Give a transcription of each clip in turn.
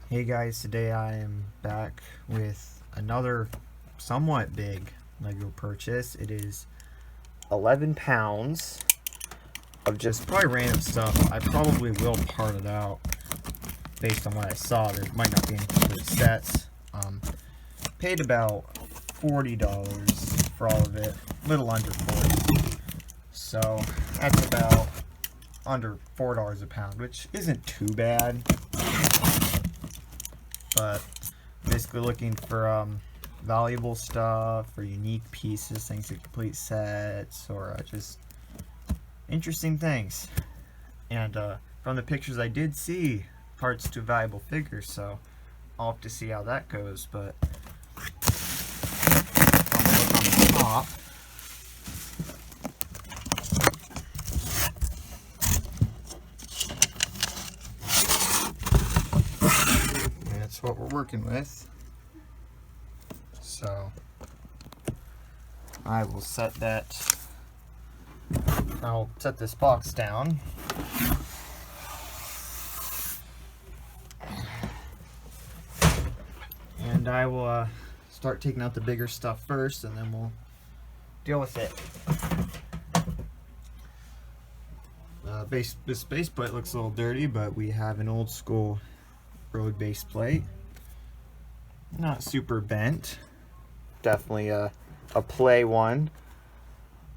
Hey guys, today I am back with another somewhat big Lego purchase. It is 11 pounds of just probably random stuff. I probably will part it out based on what I saw. There might not be any complete sets. Paid about $40 for all of it, a little under 40. So that's about under $4 a pound, which isn't too bad. But basically looking for valuable stuff or unique pieces, things that complete sets, or just interesting things. And from the pictures I did see, parts to valuable figures, so I'll have to see how that goes. But I'll look on the top. That's what we're working with. So I will set that. I'll set this box down. And I will start taking out the bigger stuff first, and then we'll deal with it. This base plate looks a little dirty, but we have an old school road base plate. Not super bent. Definitely a play one,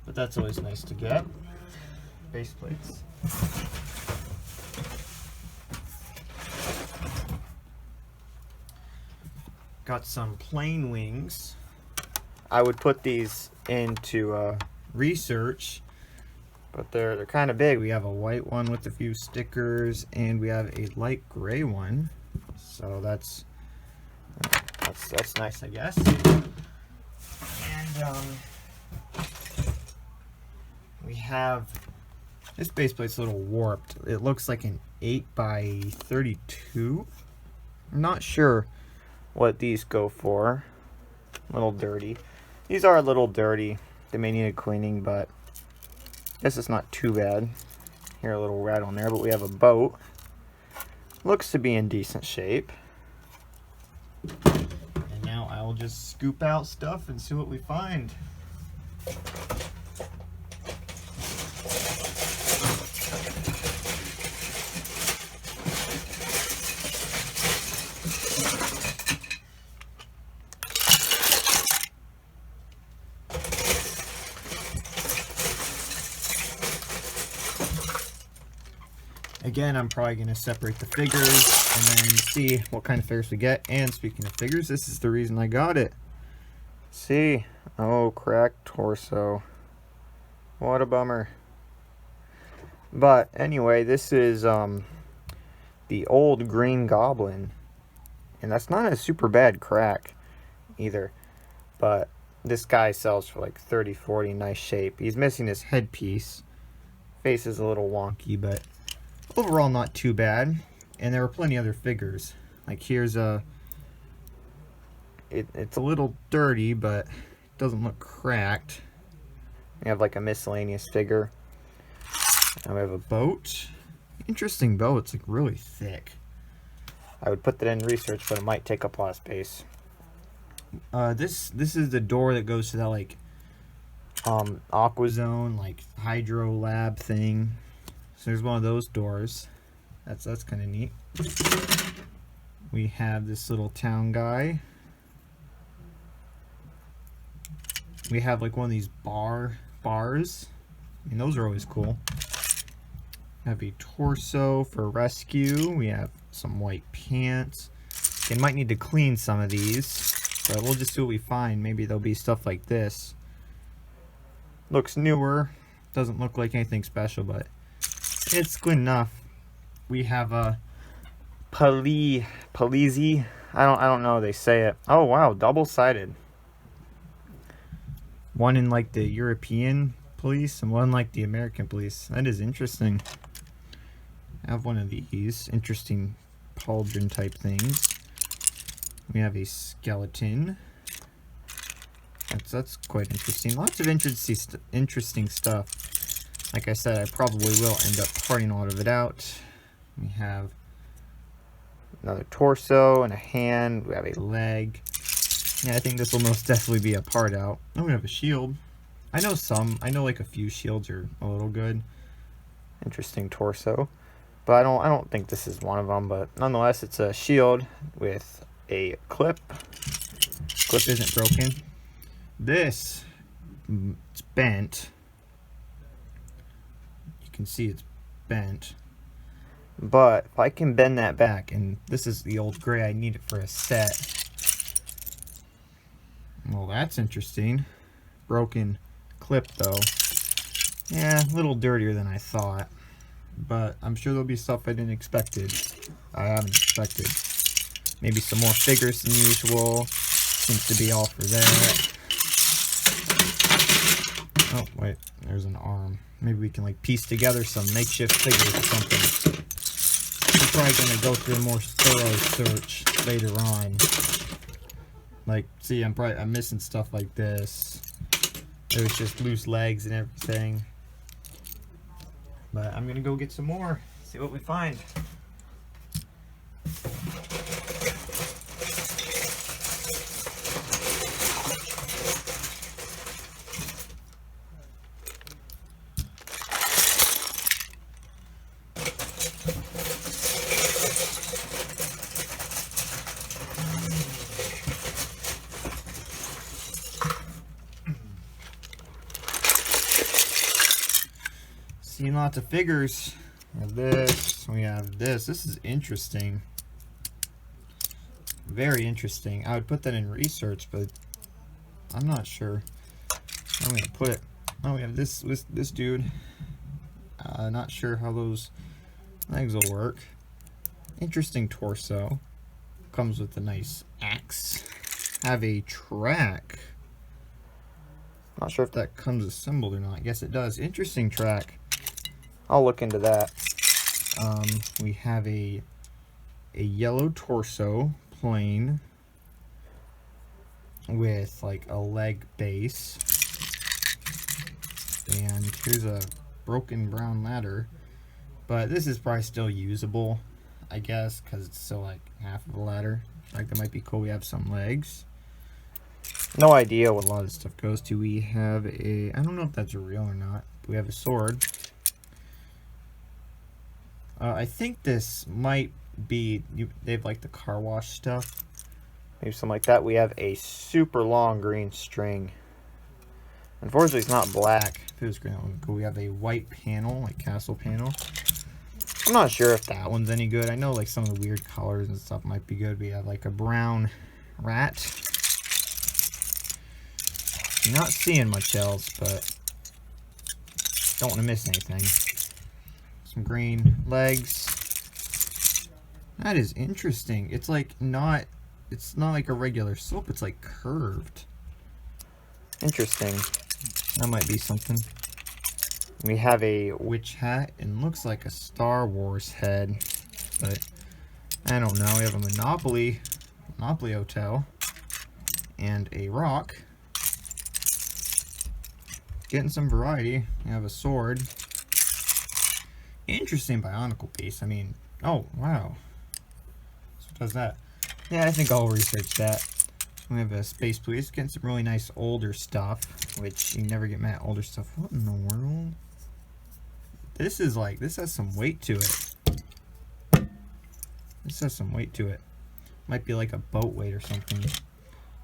but that's always nice to get. Base plates. Got some plain wings. I would put these into research, but they're kind of big. We have a white one with a few stickers, and we have a light gray one. So that's nice, I guess. And we have this base plate's a little warped. It looks like an 8x32. I'm not sure what these go for. A little dirty. These are a little dirty. They may need a cleaning, but this is not too bad. Here, a little rat on there, but we have a boat. Looks to be in decent shape. And now I will just scoop out stuff and see what we find. Again, I'm probably going to separate the figures and then see what kind of figures we get. And speaking of figures, this is the reason I got it. See? Oh, cracked torso. What a bummer. But anyway, this is the old Green Goblin. And that's not a super bad crack either. But this guy sells for like 30, 40, nice shape. He's missing his headpiece. Face is a little wonky, but overall not too bad. And there were plenty other figures. Like here's a it's a little dirty, but it doesn't look cracked. We have like a miscellaneous figure. And we have a boat. Interesting boat. It's like really thick. I would put that in research, but it might take up a lot of space. This is the door that goes to that like Aqua Zone, like Hydro Lab thing. So there's one of those doors. That's kind of neat. We have this little town guy. We have like one of these bars. I mean, those are always cool. We have a torso for rescue. We have some white pants. They might need to clean some of these, but we'll just see what we find. Maybe there'll be stuff like this. Looks newer. Doesn't look like anything special, but it's good enough. We have a Polizzi. I don't know how they say it. Oh wow, double-sided. One in like the European police and one like the American police. That is interesting. I have one of these interesting pauldron type things. We have a skeleton. That's quite interesting. Lots of interesting stuff. Like I said, I probably will end up parting a lot of it out. We have another torso and a hand. We have a leg. Yeah, I think this will most definitely be a part out. Oh, we have a shield. I know like a few shields are a little good. Interesting torso. But I don't think this is one of them, but nonetheless it's a shield with a clip. Clip isn't broken. This, it's bent. You can see it's bent. But if I can bend that back, and this is the old gray, I need it for a set. Well, that's interesting. Broken clip though. Yeah, a little dirtier than I thought. But I'm sure there'll be stuff I haven't expected. Maybe some more figures than usual. Seems to be all for that. Oh, wait. There's an arm. Maybe we can like piece together some makeshift figures or something. I'm probably going to go through a more thorough search later on. Like, see, I'm missing stuff like this. There's just loose legs and everything. But I'm gonna go get some more, see what we find. Seen lots of figures. We have this. We have this. This is interesting. Very interesting. I would put that in research, but I'm not sure. I'm gonna put it. Oh, we have this dude. Not sure how those legs will work. Interesting torso. Comes with a nice axe. Have a track. Not sure if that comes assembled or not. Yes, it does. Interesting track. I'll look into that. We have a yellow torso, plain, with like a leg base. And here's a broken brown ladder. But this is probably still usable, I guess, because it's still like half of a ladder. Like, that might be cool. We have some legs. No idea what a lot of this stuff goes to. We have a, I don't know if that's real or not. We have a sword. I think this might be, they have like the car wash stuff. Maybe something like that. We have a super long green string. Unfortunately, it's not black. If it was green, that would be cool. We have a white panel, like castle panel. I'm not sure if that one's any good. I know like some of the weird colors and stuff might be good. We have like a brown rat. I'm not seeing much else, but don't want to miss anything. Some green legs. That is interesting. It's like not, it's not like a regular slope. It's like curved. Interesting. That might be something. We have a witch hat and looks like a Star Wars head, but I don't know. We have a Monopoly Hotel and a rock. Getting some variety. We have a sword. Interesting Bionicle piece. I mean, oh wow. So what does that? Yeah, I think I'll research that. We have a space police. Getting some really nice older stuff, which you never get mad at older stuff. What in the world? This is like, this has some weight to it. This has some weight to it. Might be like a boat weight or something.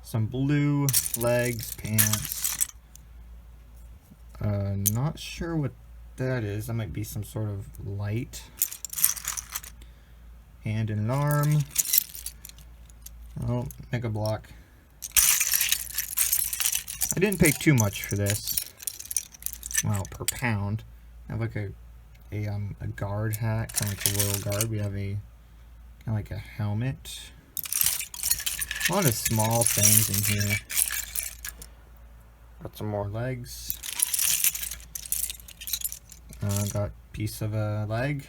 Some blue legs, pants. Not sure what that is. That might be some sort of light. Hand and arm. Oh, Mega Block. I didn't pay too much for this. Well, per pound. I have like a guard hat, kind of like a royal guard. We have a kind of like a helmet. A lot of small things in here. Got some more legs. Got a piece of a leg.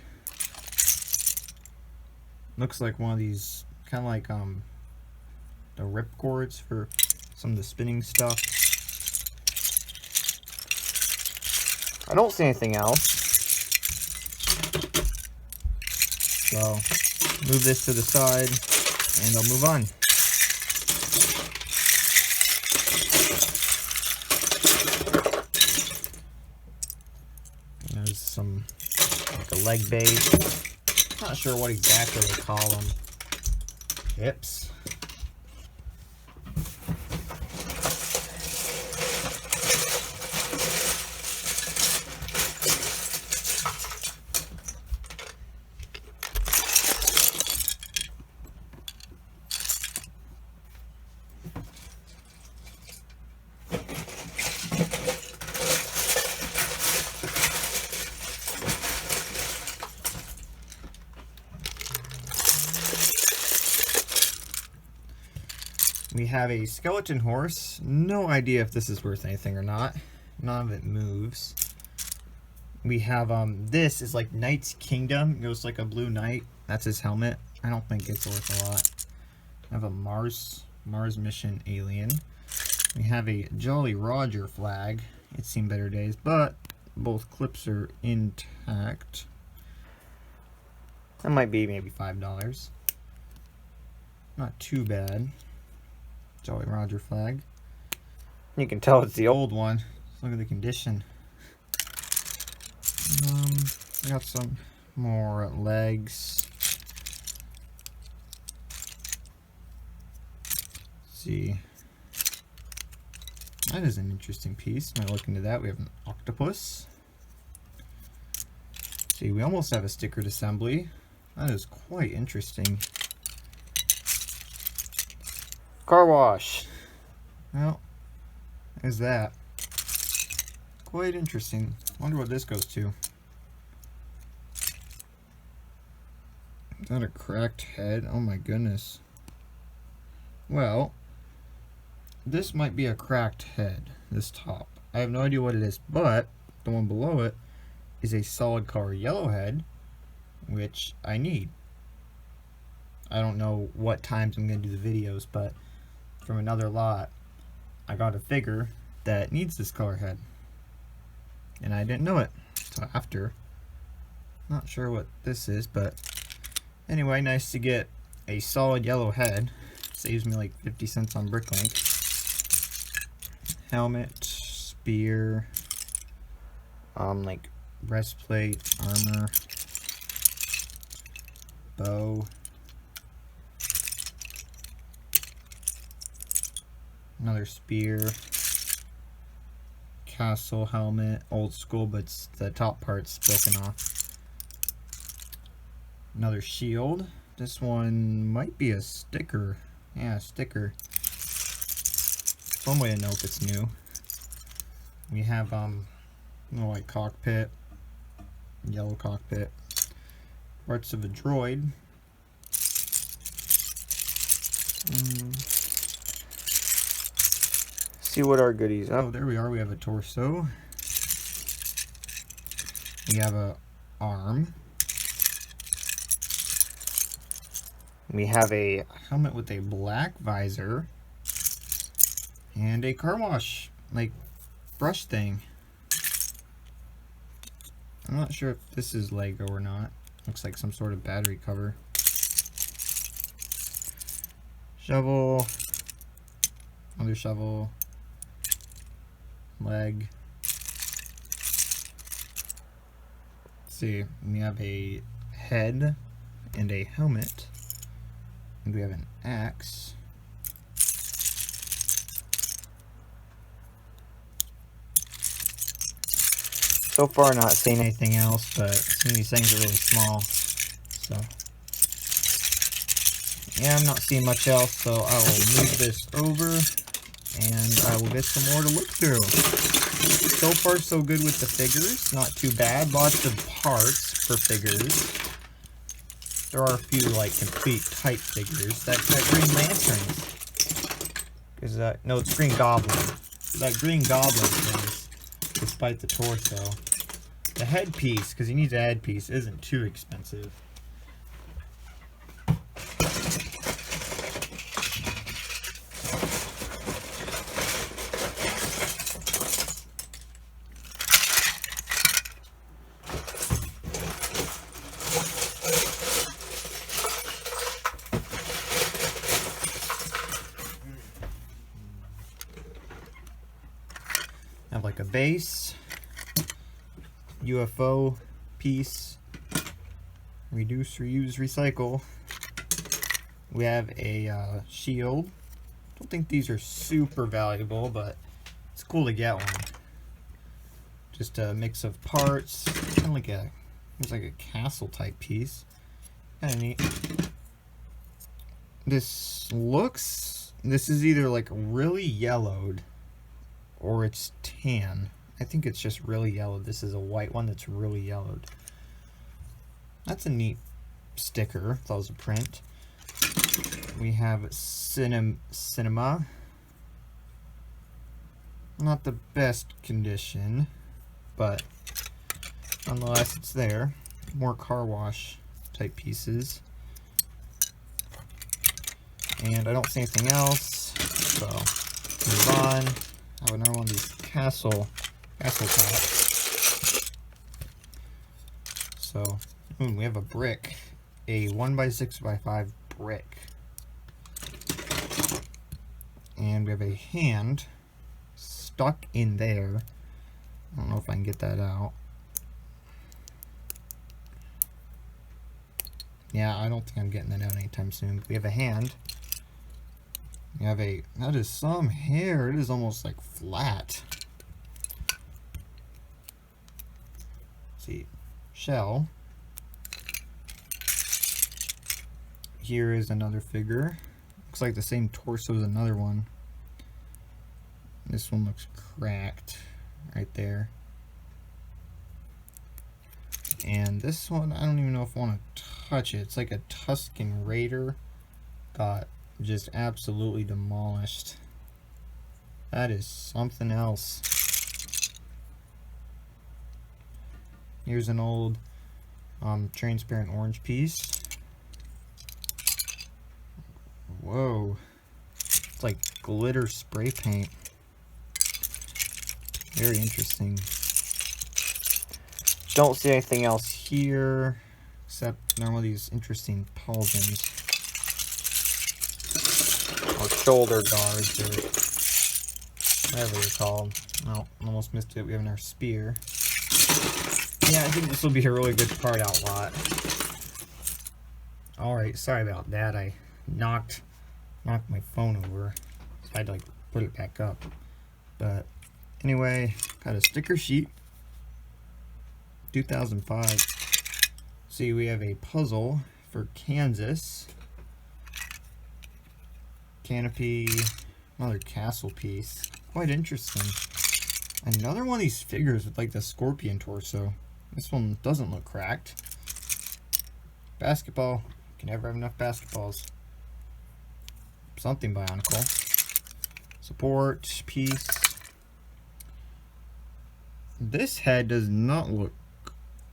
Looks like one of these, kind of like the rip cords for some of the spinning stuff. I don't see anything else. So Move this to the side, and I'll move on. There's some, like a leg base. Not sure what exactly they call them. Hips. We have a skeleton horse. No idea if this is worth anything or not. None of it moves. We have, this is like Knight's Kingdom. It goes like a blue knight. That's his helmet. I don't think it's worth a lot. I have a Mars mission alien. We have a Jolly Roger flag. It's seen better days, but both clips are intact. That might be maybe $5. Not too bad. Jolly Roger flag. You can tell it's the old one. Look at the condition. Got some more legs. Let's see. That is an interesting piece. When I look into that, we have an octopus. See, we almost have a stickered assembly. That is quite interesting. Car wash. Well, there's that. Quite interesting. Wonder what this goes to. Is that a cracked head? Oh my goodness. Well, this might be a cracked head, this top. I have no idea what it is, but the one below it is a solid color yellow head, which I need. I don't know what times I'm going to do the videos, but from another lot, I got a figure that needs this color head. And I didn't know it until after. Not sure what this is, but anyway, nice to get a solid yellow head. Saves me like 50 cents on Bricklink. Helmet, spear, like breastplate, armor, bow. Another spear, castle helmet, old school, but the top part's broken off. Another shield. This one might be a sticker. Yeah, a sticker. One way to know if it's new. We have little like cockpit, yellow cockpit, parts of a droid. See what our goodies. Oh, there we are. We have a torso. We have a arm. We have a helmet with a black visor and a car wash, like brush thing. I'm not sure if this is Lego or not. Looks like some sort of battery cover. Shovel. Another shovel. Leg. Let's see, we have a head and a helmet. And we have an axe. So far not seeing anything else, but some of these things are really small. So yeah, I'm not seeing much else, so I will move this over and I will get some more to look through. So far so good with the figures, not too bad. Lots of parts for figures. There are a few like complete type figures. That Green Lantern is no, it's Green Goblin. That Green Goblin thing, despite the torso. The headpiece, because he needs a headpiece, isn't too expensive. base, UFO piece, reduce, reuse, recycle. We have a shield. Don't think these are super valuable, but it's cool to get one. Just a mix of parts, kind of like it's like a castle type piece. Kind of neat. This is either like really yellowed or it's tan. I think it's just really yellowed. This is a white one that's really yellowed. That's a neat sticker. That was a print. We have Cinema. Not the best condition, but nonetheless it's there. More car wash type pieces. And I don't see anything else, so move on. I have another one of these castle tops. So, we have a brick, a 1x6x5 brick. And we have a hand stuck in there. I don't know if I can get that out. Yeah, I don't think I'm getting that out anytime soon. We have a hand. We have that is some hair. It is almost like flat. Let's see, shell. Here is another figure. Looks like the same torso as another one. This one looks cracked right there. And this one, I don't even know if I want to touch it. It's like a Tusken Raider. Got just absolutely demolished. That is something else. Here's an old transparent orange piece. Whoa. It's like glitter spray paint. Very interesting. Don't see anything else here except one of these interesting pauldrons. Or shoulder guards, or whatever they're called. Oh, almost missed it. We have our spear. Yeah, I think this will be a really good part out lot. Alright, sorry about that. I knocked my phone over. So I had to like put it back up. But anyway, got a sticker sheet. 2005. See, we have a puzzle for Kansas. Canopy, another castle piece. Quite interesting. Another one of these figures with like the scorpion torso. This one doesn't look cracked. Basketball. Can never have enough basketballs. Something Bionicle. Support piece. This head does not look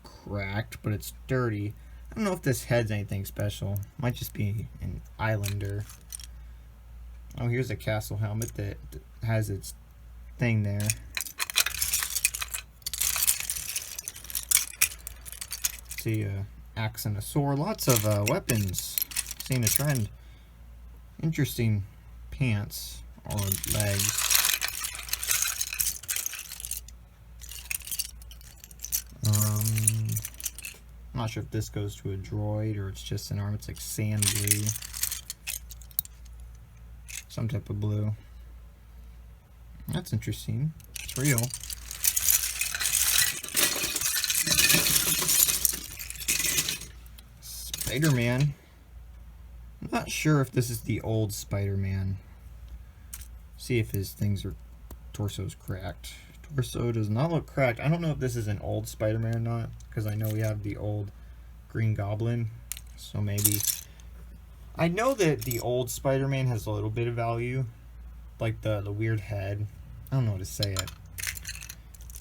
cracked, but it's dirty. I don't know if this head's anything special. Might just be an Islander. Oh, here's a castle helmet that has its thing there. See, axe and a sword. Lots of weapons. Seeing a trend. Interesting pants or legs. I'm not sure if this goes to a droid or it's just an arm. It's like sand blue. Some type of blue. That's interesting. It's real. Spider-Man. I'm not sure if this is the old Spider-Man. See if his torso's cracked. Torso does not look cracked. I don't know if this is an old Spider-Man or not, because I know we have the old Green Goblin. So maybe. I know that the old Spider-Man has a little bit of value, like the weird head. I don't know how to say it,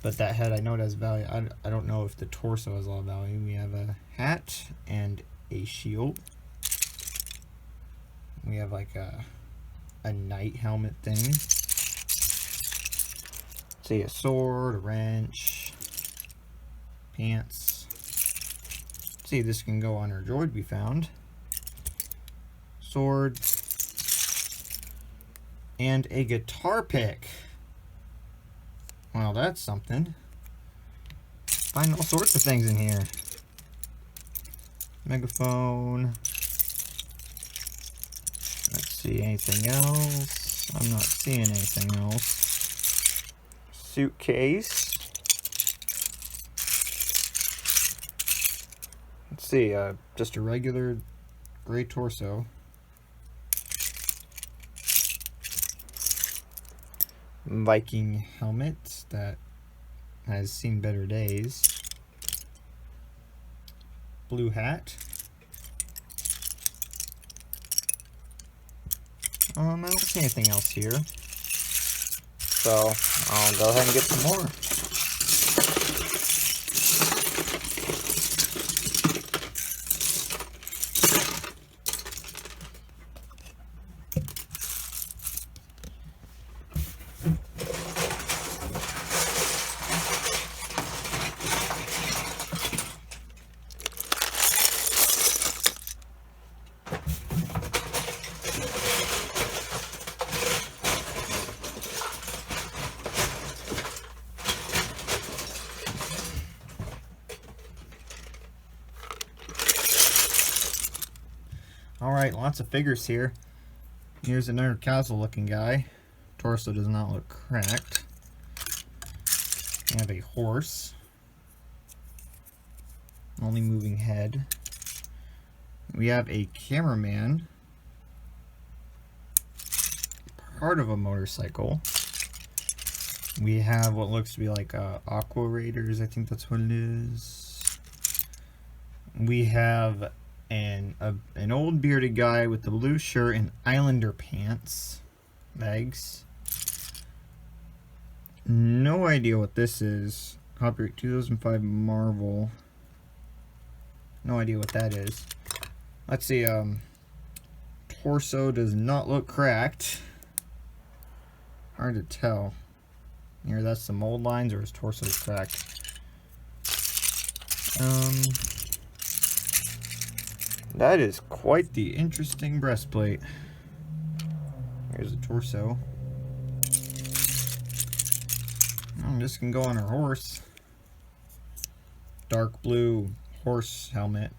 but that head I know it has value. I don't know if the torso has a lot of value. We have a hat and a shield. We have like a knight helmet thing. See, a sword, a wrench, pants. See, this can go on our droid we found. Sword, and a guitar pick. Well, that's something. Find all sorts of things in here. Megaphone. Let's see, anything else? I'm not seeing anything else. Suitcase. Let's see, just a regular gray torso. Viking helmet that has seen better days. Blue hat. I don't see anything else here. So I'll go ahead and get some more. Alright, lots of figures here. Here's another casual looking guy. Torso does not look cracked. We have a horse. Only moving head. We have a cameraman. Part of a motorcycle. We have what looks to be like Aqua Raiders, I think that's what it is. We have an old bearded guy with the blue shirt and Islander pants. Legs. No idea what this is. Copyright 2005 Marvel. No idea what that is. Let's see, torso does not look cracked. Hard to tell. Here, that's the mold lines, or his torso is cracked. That is quite the interesting breastplate. Here's the torso. Oh, this can go on our horse. Dark blue horse helmet.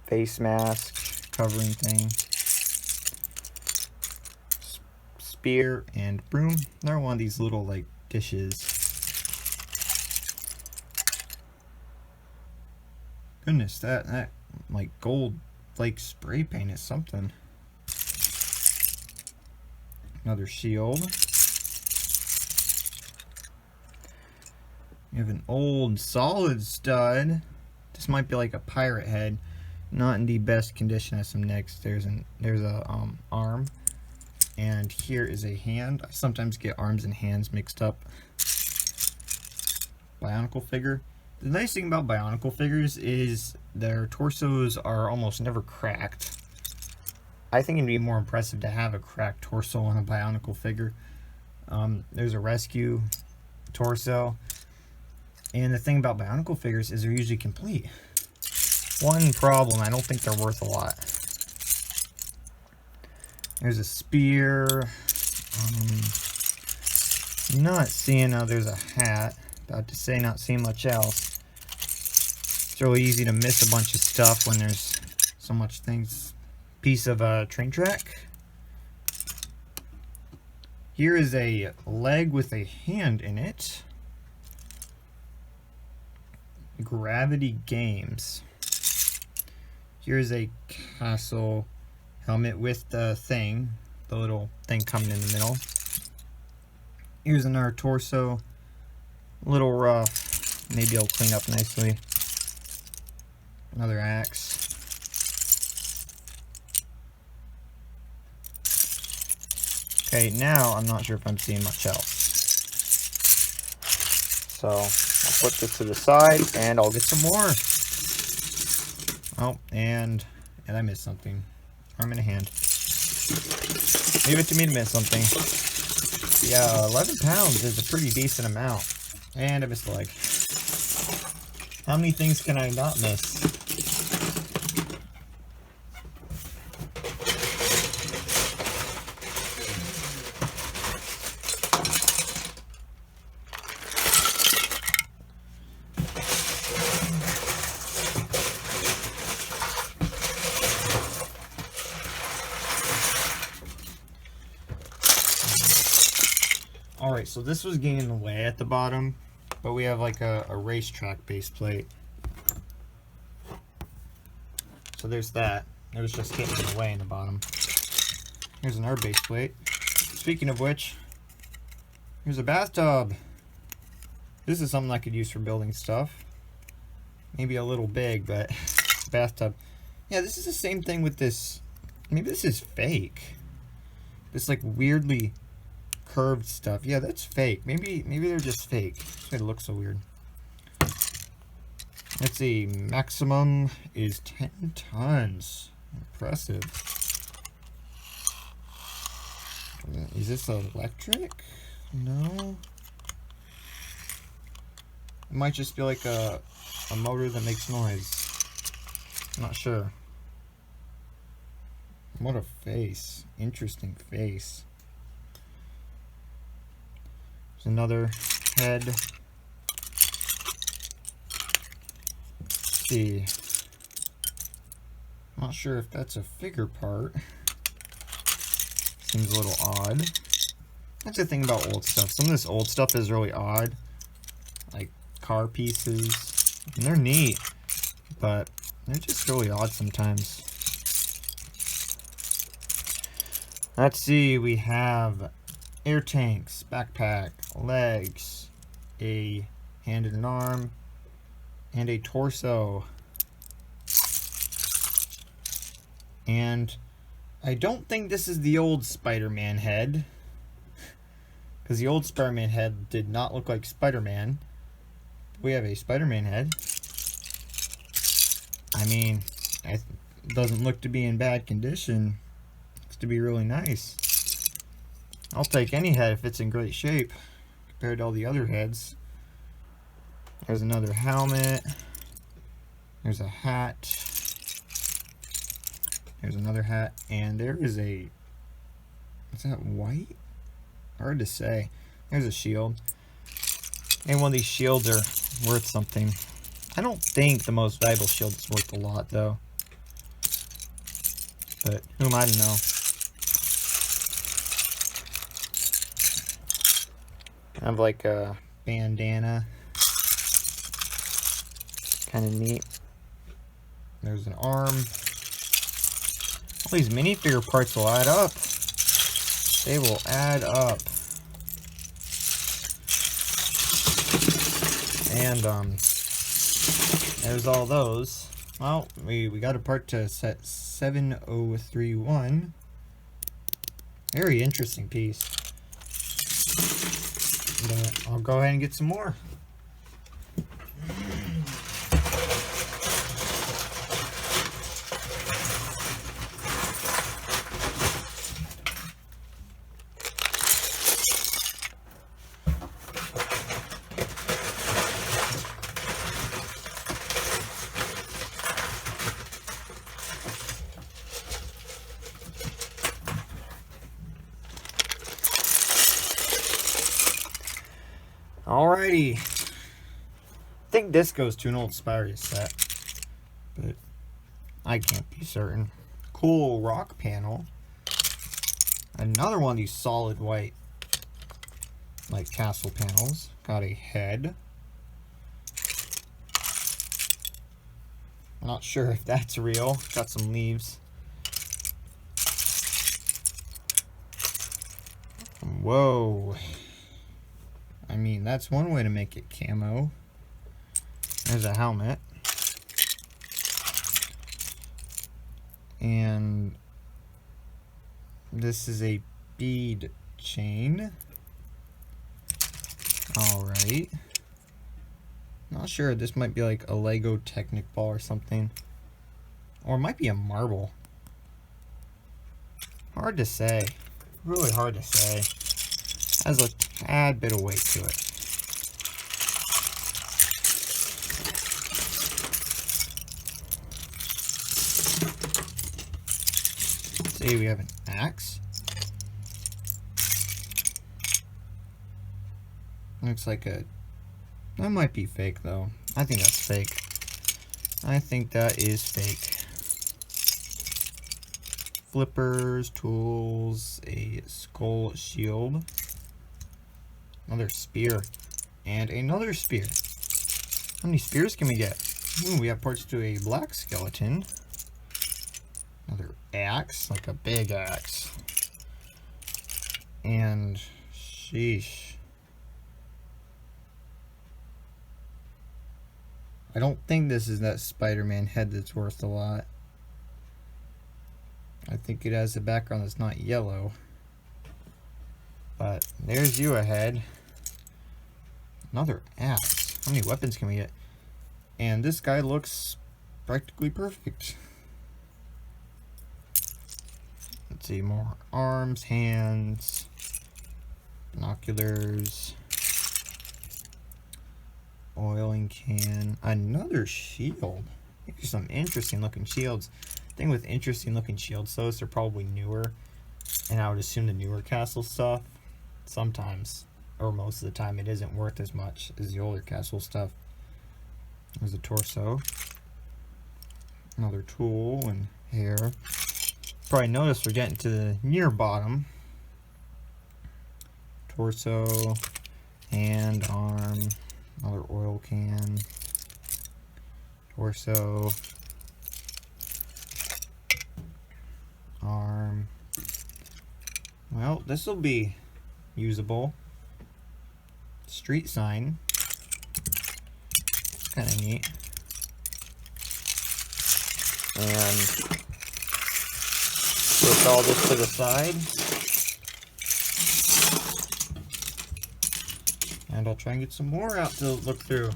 Face mask, covering thing. Spear and broom. They're one of these little like dishes. Goodness, that like gold like spray paint is something. Another shield. You have an old solid stud. This might be like a pirate head. Not in the best condition. As some necks. There's a arm. And here is a hand. I sometimes get arms and hands mixed up. Bionicle figure. The nice thing about Bionicle figures is their torsos are almost never cracked. I think it'd be more impressive to have a cracked torso on a Bionicle figure. There's a rescue torso. And the thing about Bionicle figures is they're usually complete. One problem, I don't think they're worth a lot. There's a spear. Not seeing, there's a hat. About to say not seeing much else. It's really easy to miss a bunch of stuff when there's so much things. Piece of a train track. Here is a leg with a hand in it. Gravity Games. Here's a castle helmet with the thing, the little thing coming in the middle. Here's another torso. A little rough. Maybe it'll clean up nicely. Another axe. Okay, now I'm not sure if I'm seeing much else. So I'll put this to the side and I'll get some more. Oh, and I missed something. Arm and a hand. Leave it to me to miss something. Yeah, 11 pounds is a pretty decent amount. And I missed a leg. How many things can I not miss? Alright, so this was getting in the way at the bottom, but we have like a racetrack base plate. So there's that. It was just getting in the way in the bottom. Here's another base plate. Speaking of which, here's a bathtub. This is something I could use for building stuff. Maybe a little big, but bathtub. Yeah, this is the same thing with this. Maybe this is fake. This like weirdly curved stuff. Yeah, that's fake. Maybe they're just fake. That's why it looks so weird. Let's see. Maximum is 10 tons. Impressive. Is this electric? No. It might just be like a motor that makes noise. I'm not sure. What a face. Interesting face. There's another head. Let's see. Not sure if that's a figure part. Seems a little odd. That's the thing about old stuff. Some of this old stuff is really odd. Like car pieces. And they're neat. But they're just really odd sometimes. Let's see. We have air tanks, backpack, legs, a hand and an arm, and a torso. And I don't think this is the old Spider-Man head, because the old Spider-Man head did not look like Spider-Man. We have a Spider-Man head. I mean, it doesn't look to be in bad condition. Looks to be really nice. I'll take any head if it's in great shape compared to all the other heads. There's another helmet. There's a hat. There's another hat. And there is a... Is that white? Hard to say. There's a shield. And one of these shields are worth something. I don't think the most valuable shield is worth a lot, though. But who am I to know? I have like a bandana. Kind of neat. There's an arm. All these minifigure parts will add up. They will add up. And there's all those. Well, we got a part to set 7031. Very interesting piece. But I'll go ahead and get some more. Alrighty. I think this goes to an old Spyro set, but I can't be certain. Cool rock panel. Another one of these solid white, like castle panels. Got a head. Not sure if that's real. Got some leaves. Whoa. I mean, that's one way to make it camo. There's a helmet. And this is a bead chain. Alright. Not sure. This might be like a Lego Technic ball or something. Or it might be a marble. Hard to say. Really hard to say. Has a tad bit of weight to it. Let's see, we have an axe. Looks like a... That might be fake, though. I think that's fake. I think that is fake. Flippers, tools, a skull shield. Another spear. And another spear. How many spears can we get? Ooh, we have parts to a black skeleton. Another axe, like a big axe. And sheesh. I don't think this is that Spider-Man head that's worth a lot. I think it has a background that's not yellow. But there's you ahead. Another axe. How many weapons can we get? And this guy looks practically perfect. Let's see, more arms, hands, binoculars, oiling can, another shield. These are some interesting looking shields. The thing with interesting looking shields though is they're probably newer, and I would assume the newer castle stuff sometimes, or most of the time, it isn't worth as much as the older castle stuff. There's a torso, another tool and hair. Probably notice we're getting to the near bottom. Torso, hand, arm, another oil can, torso, arm. Well, this will be usable. Street sign. Kind of neat. And put all this to the side. And I'll try and get some more out to look through.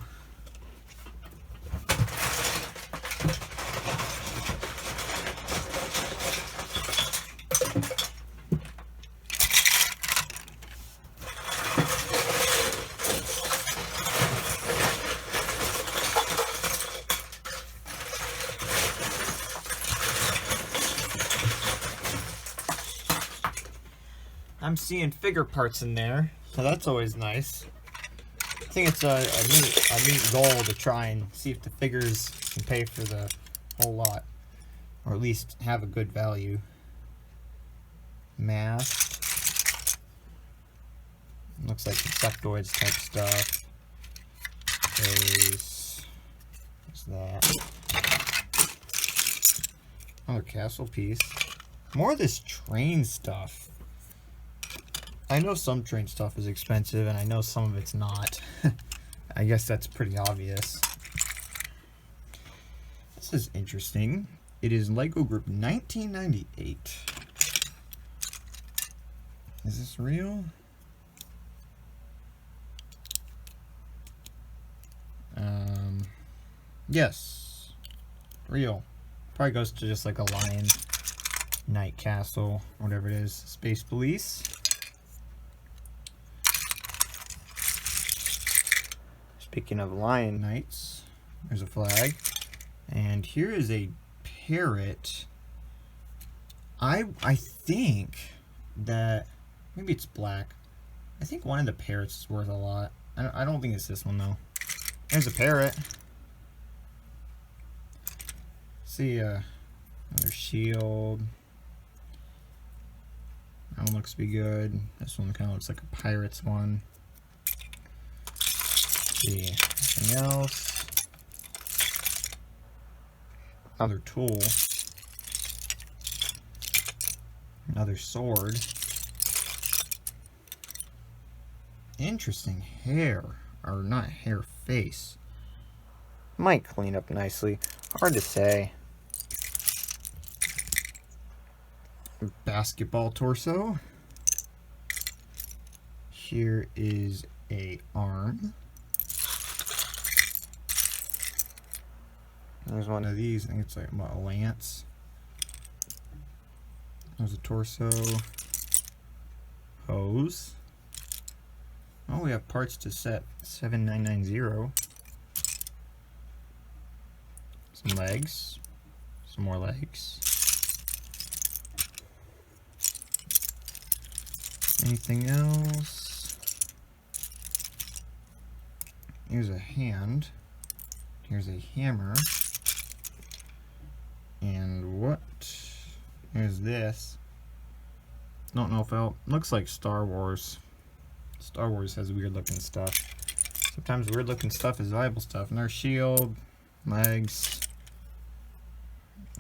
I'm seeing figure parts in there, so that's always nice. I think it's a neat goal to try and see if the figures can pay for the whole lot, or at least have a good value. Mask. Looks like insectoids type stuff. Face. What's that? Another castle piece. More of this train stuff. I know some train stuff is expensive, and I know some of it's not. I guess that's pretty obvious. This is interesting. It is Lego Group 1998. Is this real? Yes. Real. Probably goes to just like a Lion Knight Castle, whatever it is. Space Police. Speaking of Lion Knights, there's a flag. And here is a parrot. I think that, maybe it's black. I think one of the parrots is worth a lot. I don't think it's this one though. There's a parrot. See, another shield. That one looks to be good. This one kind of looks like a pirate's one. See, anything else? Another tool. Another sword. Interesting hair, or not hair, face. Might clean up nicely. Hard to say. Basketball torso. Here is a arm. There's one of these. I think it's like a lance. There's a torso. Hose. Oh, we have parts to set 7990. Some legs. Some more legs. Anything else? Here's a hand. Here's a hammer. And what? Here's this. Don't know if it looks like Star Wars. Star Wars has weird looking stuff. Sometimes weird looking stuff is valuable stuff. Another shield, legs.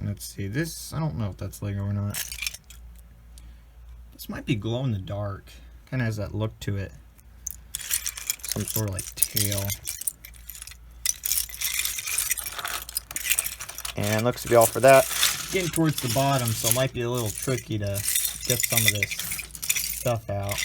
Let's see, this, I don't know if that's Lego or not. This might be glow in the dark. Kind of has that look to it. Some sort of like tail. And looks to be all for that. Getting towards the bottom, so it might be a little tricky to get some of this stuff out.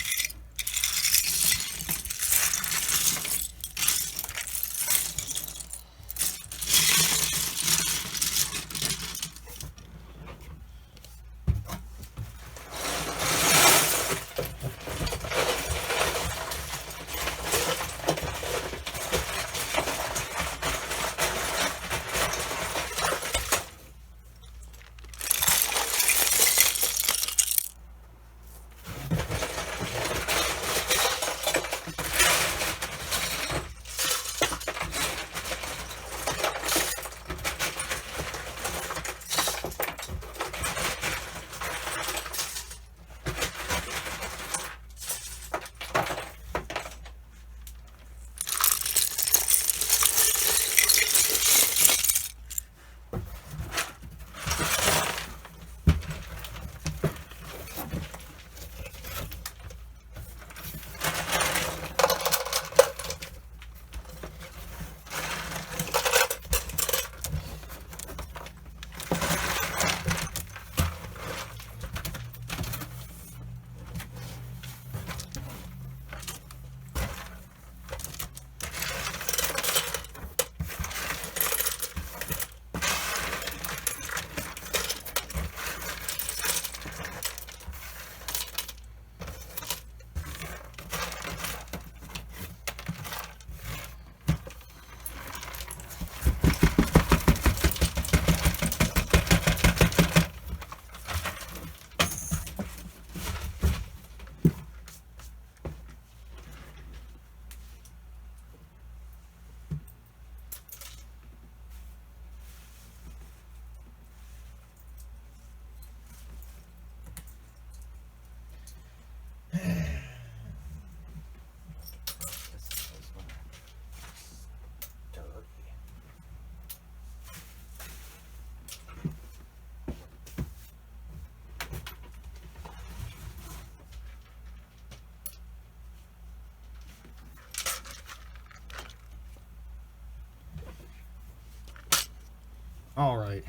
Alright,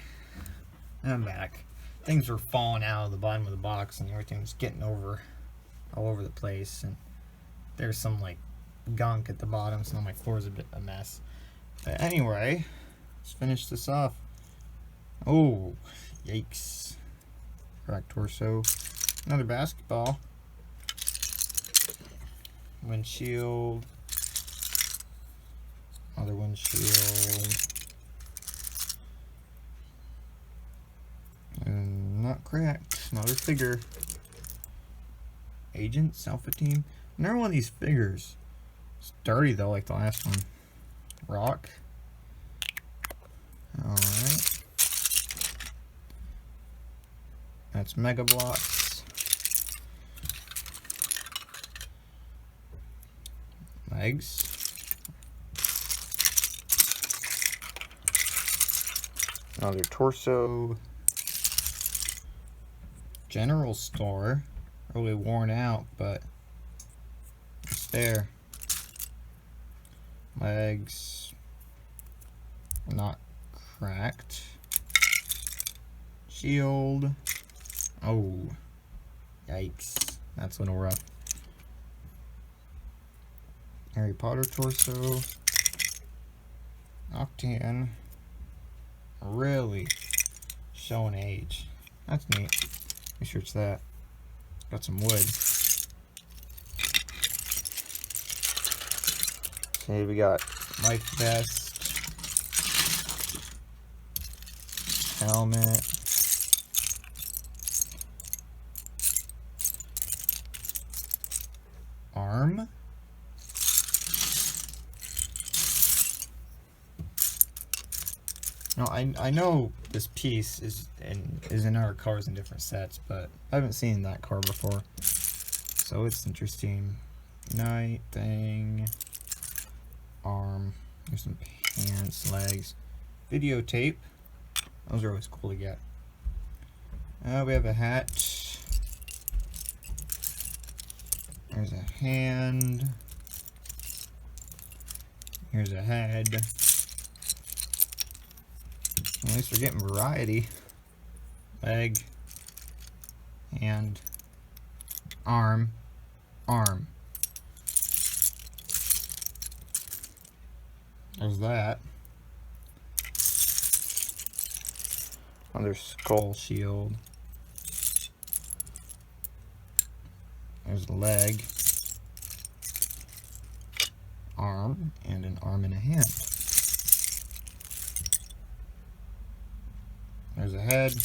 I'm back. Things were falling out of the bottom of the box and everything was getting all over the place, and there's some like gunk at the bottom, so now my floor is a mess. But anyway, let's finish this off. Oh, yikes. Cracked torso. Another basketball. Windshield. Another windshield. And not cracked. Another figure. Agents, Alpha Team. Another one of these figures. It's dirty though, like the last one. Rock. Alright. That's Mega Bloks. Legs. Another torso. General store. Really worn out, but it's there. Legs. Not cracked. Shield. Oh. Yikes. That's a little rough. Harry Potter torso. Octane. Really showing age. That's neat. Research that. Got some wood. See, we got life vest, helmet, arm, no, I know this piece is in other cars in different sets, but I haven't seen that car before, so it's interesting. night thing, arm, here's some pants, legs, videotape. Those are always cool to get. We have a hat. There's a hand. Here's a head. At least we're getting variety. Leg, hand, arm, arm. There's that. Another skull shield. There's a leg, arm, and an arm and a hand. There's a head.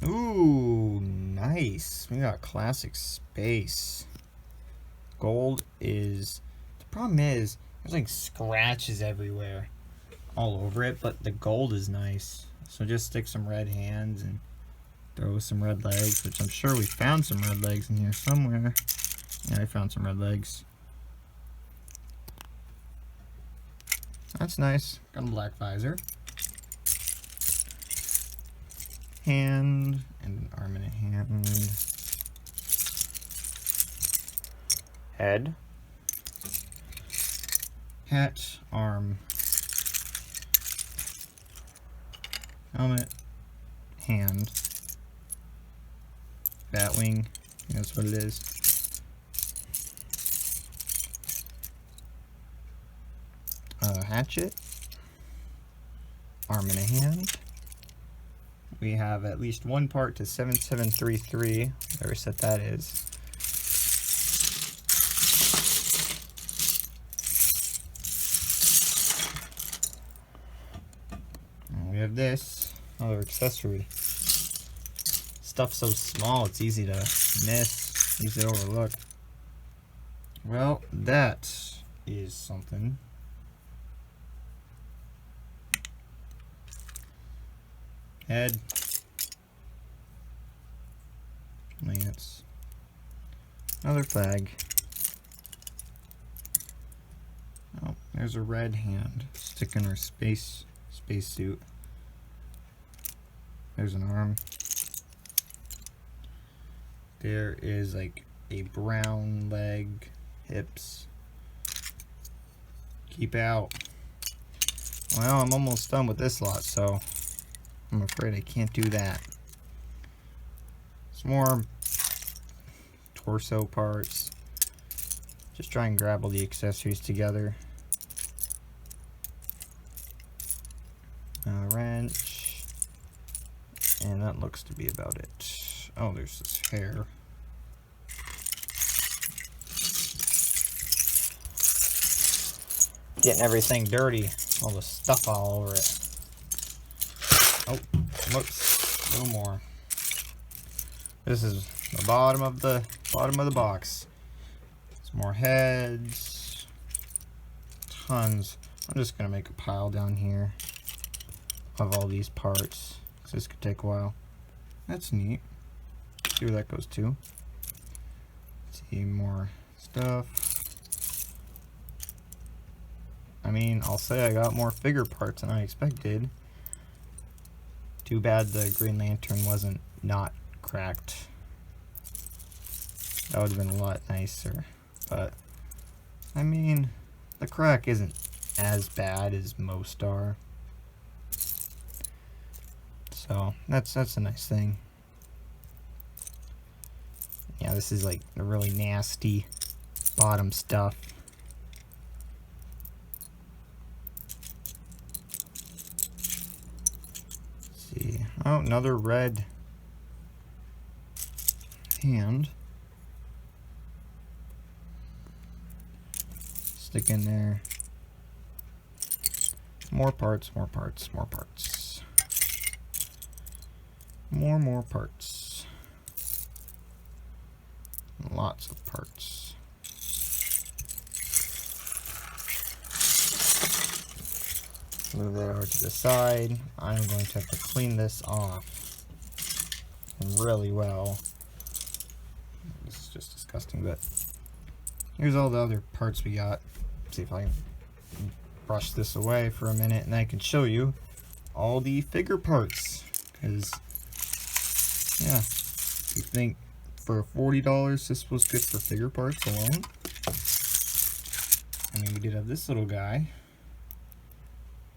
Ooh, nice. We got classic space. Gold is, the problem is, there's like scratches everywhere, all over it, but the gold is nice. So just stick some red hands and throw some red legs, which I'm sure we found some red legs in here somewhere. Yeah, I found some red legs. That's nice. Got a black visor. Hand, and an arm and a hand. Head. Hat, arm. Helmet, hand. Batwing, that's what it is. Hatchet, arm and a hand. We have at least one part to 7733, whatever set that is. And we have this, another accessory. Stuff's so small, it's easy to miss, easy to overlook. Well, that is something. Head, lance, another flag. Oh, there's a red hand sticking her space suit. There's an arm. There is like a brown leg, hips. Keep out. Well, I'm almost done with this lot, so I'm afraid I can't do that. Some more torso parts. Just try and grab all the accessories together. Wrench. And that looks to be about it. Oh, there's this hair. Getting everything dirty. All the stuff all over it. Oh, whoops, a little more. This is the bottom of the box. Some more heads, tons. I'm just gonna make a pile down here of all these parts, because this could take a while. That's neat. See where that goes to. See more stuff. I mean, I'll say I got more figure parts than I expected. Too bad the Green Lantern wasn't not cracked. That would have been a lot nicer. But, I mean, the crack isn't as bad as most are. So, that's a nice thing. Yeah, this is like the really nasty bottom stuff. Oh, another red hand. Stick in there. More parts, more parts, more parts. More parts. Lots of parts. Move that over to the side. I'm going to have to clean this off really well. disgusting, but here's all the other parts we got. See if I can brush this away for a minute, and then I can show you all the figure parts. Because, yeah, you think for $40 this was good for figure parts alone? I mean, we did have this little guy.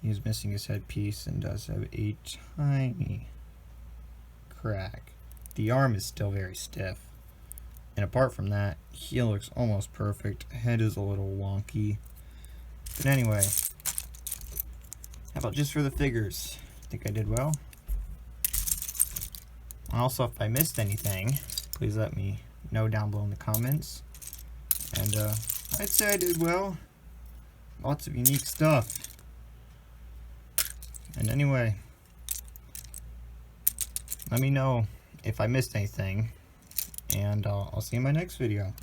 He's missing his headpiece and does have a tiny crack. The arm is still very stiff. And apart from that, he looks almost perfect. Head is a little wonky. But anyway, how about just for the figures? Think I did well? Also, if I missed anything, please let me know down below in the comments. And I'd say I did well. Lots of unique stuff. And anyway, let me know if I missed anything, and I'll see you in my next video.